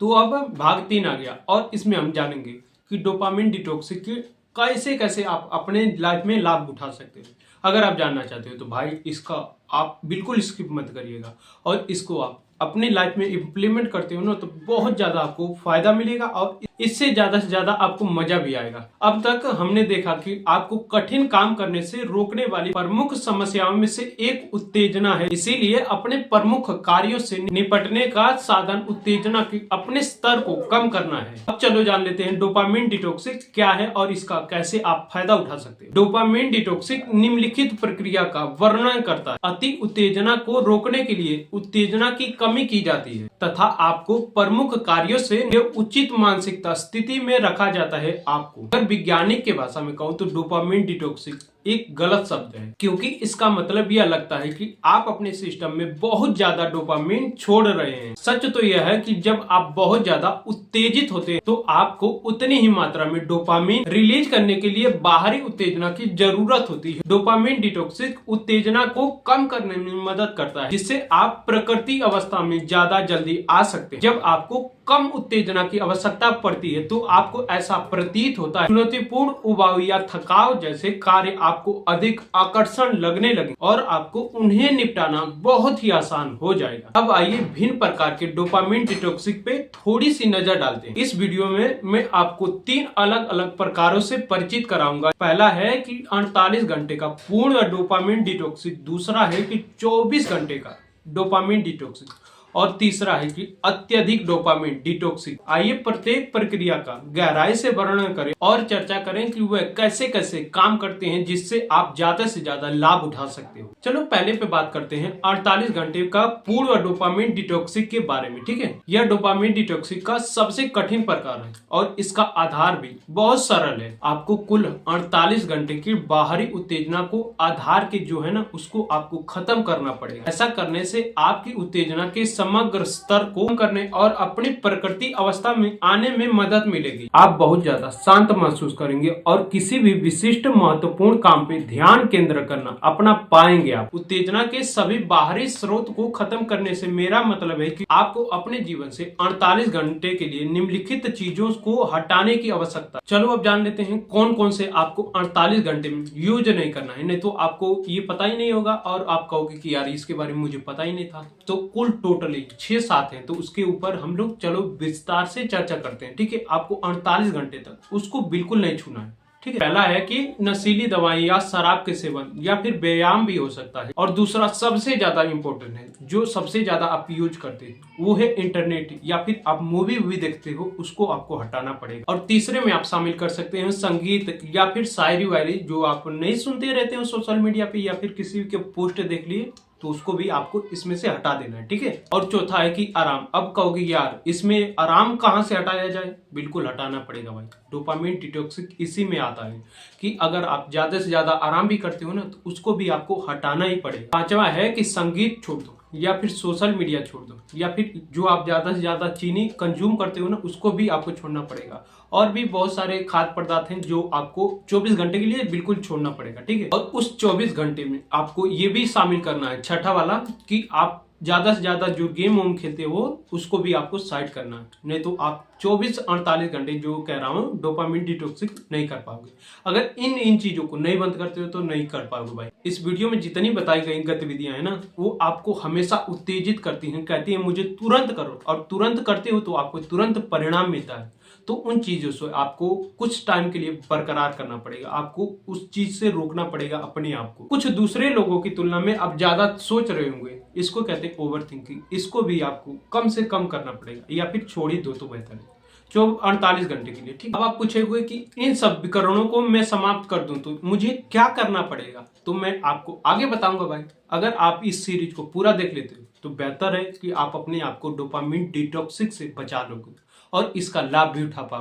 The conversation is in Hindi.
तो अब भाग 3 आ गया और इसमें हम जानेंगे कि डोपामिन डिटॉक्स के कैसे कैसे आप अपने लाइफ में लाभ उठा सकते हैं। अगर आप जानना चाहते हो तो भाई इसका आप बिल्कुल स्किप मत करिएगा और इसको आप अपनी लाइफ में इम्प्लीमेंट करते हो ना तो बहुत ज्यादा आपको फायदा मिलेगा और इससे ज्यादा से ज्यादा आपको मजा भी आएगा। अब तक हमने देखा कि आपको कठिन काम करने से रोकने वाली प्रमुख समस्याओं में से एक उत्तेजना है, इसीलिए अपने प्रमुख कार्यों से निपटने का साधन उत्तेजना के अपने स्तर को कम करना है। अब चलो जान लेते हैं डोपामिन डिटॉक्सिक क्या है और इसका कैसे आप फायदा उठा सकते हैं। डोपामिन डिटॉक्सिक निम्नलिखित प्रक्रिया का वर्णन करता है। अति उत्तेजना को रोकने के लिए उत्तेजना की कमी की जाती है तथा आपको प्रमुख कार्यों से उचित मानसिकता स्थिति में रखा जाता है। आपको अगर वैज्ञानिक के भाषा में कहूँ तो डोपामिन डिटॉक्सिक एक गलत शब्द है, क्योंकि इसका मतलब यह लगता है कि आप अपने सिस्टम में बहुत ज्यादा डोपामिन छोड़ रहे हैं। सच तो यह है कि जब आप बहुत ज्यादा उत्तेजित होते हैं तो आपको उतनी ही मात्रा में डोपामिन रिलीज करने के लिए बाहरी उत्तेजना की जरूरत होती है। डोपामिन डिटॉक्सिक उत्तेजना को कम करने में मदद करता है, जिससे आप प्रकृति अवस्था में ज्यादा जल्दी आ सकते हैं। जब आपको कम उत्तेजना की आवश्यकता पड़ती है तो आपको ऐसा प्रतीत होता है चुनौतीपूर्ण उबाऊ या थकाव जैसे कार्य आपको अधिक आकर्षण लगने लगे और आपको उन्हें निपटाना बहुत ही आसान हो जाएगा। अब आइए भिन्न प्रकार के डोपामिन डिटॉक्सिक पे थोड़ी सी नजर डालते हैं। इस वीडियो में मैं आपको 3 अलग अलग प्रकारों से परिचित कराऊंगा। पहला है कि 48 घंटे का पूर्ण डोपामिन डिटॉक्सिक, दूसरा है कि 24 घंटे का डोपामिन डिटॉक्सिक और तीसरा है कि अत्यधिक डोपामिन डिटॉक्सिक। आइए प्रत्येक प्रक्रिया का गहराई से वर्णन करें और चर्चा करें कि वह कैसे कैसे काम करते हैं, जिससे आप ज्यादा से ज्यादा लाभ उठा सकते हो। चलो पहले पे बात करते हैं 48 घंटे का पूर्ण डोपामिन डिटॉक्सिक के बारे में। ठीक है, यह डोपामिन डिटॉक्सिक का सबसे कठिन प्रकार है और इसका आधार भी बहुत सरल है। आपको कुल 48 घंटे की बाहरी उत्तेजना को आधार के जो है ना उसको आपको खत्म करना पड़ेगा। ऐसा करने से आपकी उत्तेजना के समग्र स्तर को कम करने और अपनी प्रकृति अवस्था में आने में मदद मिलेगी। आप बहुत ज्यादा शांत महसूस करेंगे और किसी भी विशिष्ट महत्वपूर्ण काम पे ध्यान केंद्र करना अपना पाएंगे। आप उत्तेजना के सभी बाहरी स्रोत को खत्म करने से मेरा मतलब है कि आपको अपने जीवन से 48 घंटे के लिए निम्नलिखित चीजों को हटाने की आवश्यकता। चलो अब जान लेते हैं कौन कौन से आपको 48 घंटे में यूज नहीं करना है, नहीं तो आपको ये पता ही नहीं होगा और आप कहोगे कि यार इसके बारे में मुझे पता ही नहीं था। तो कुल टोटल 6-7 है, तो उसके ऊपर हम लोग चलो विस्तार से चर्चा करते हैं। ठीक है, आपको 48 घंटे तक उसको बिल्कुल नहीं छूना है। ठीक है, पहला है कि नशीली दवाई या शराब के सेवन या फिर व्यायाम भी हो सकता है। और दूसरा सबसे ज्यादा इंपॉर्टेंट है, जो सबसे ज्यादा आप यूज करते हैं वो है इंटरनेट या फिर आप मूवी भी देखते हो, उसको आपको हटाना पड़ेगा। और तीसरे में आप शामिल कर सकते हैं संगीत या फिर शायरी वायरी जो आप नहीं सुनते रहते हो सोशल मीडिया पे या फिर किसी के पोस्ट देख लिए, तो उसको भी आपको इसमें से हटा देना है। ठीक है, और चौथा है कि आराम। अब कहोगे यार इसमें आराम कहाँ से हटाया जाए, बिल्कुल हटाना पड़ेगा भाई। डोपामिन डिटॉक्सिक इसी में आता है कि अगर आप ज्यादा से ज्यादा आराम भी करते हो ना तो उसको भी आपको हटाना ही पड़ेगा। पांचवा है कि संगीत छोड़ दो या फिर सोशल मीडिया छोड़ दो या फिर जो आप ज्यादा से ज्यादा चीनी कंज्यूम करते हो ना उसको भी आपको छोड़ना पड़ेगा। और भी बहुत सारे खाद्य पदार्थ हैं जो आपको 24 घंटे के लिए बिल्कुल छोड़ना पड़ेगा। ठीक है, और उस 24 घंटे में आपको ये भी शामिल करना है, छठा वाला, कि आप ज्यादा से ज्यादा जो गेम वोम खेलते हो उसको भी आपको साइड करना है, नहीं तो आप 24-48 घंटे जो कह रहा हूँ डोपामिन डिटॉक्सिक नहीं कर पाओगे। अगर इन चीजों को नहीं बंद करते हो तो नहीं कर पाओगे भाई। इस वीडियो में जितनी बताई गई गतिविधियां है ना वो आपको हमेशा उत्तेजित करती हैं, कहती हैं मुझे तुरंत करो, और तुरंत करते हो तो आपको तुरंत परिणाम मिलता है। तो उन चीजों से आपको कुछ टाइम के लिए बरकरार करना पड़ेगा, आपको उस चीज से रोकना पड़ेगा अपने आप को। कुछ दूसरे लोगों की तुलना में आप ज्यादा सोच रहे होंगे, इसको कहते हैं ओवर थिंकिंग, इसको भी आपको कम से कम करना पड़ेगा या फिर छोड़ ही दो तो बेहतर है 48 घंटे के लिए। ठीक, अब आप पूछेंगे कि इन सब विकरणों को मैं समाप्त कर दूं तो मुझे क्या करना पड़ेगा, तो मैं आपको आगे बताऊंगा भाई। अगर आप इस सीरीज को पूरा देख लेते हो तो बेहतर है कि आप अपने आप को डोपामिन डिटॉक्सिक से बचा लोगे और इसका लाभ भी उठा पाओगे।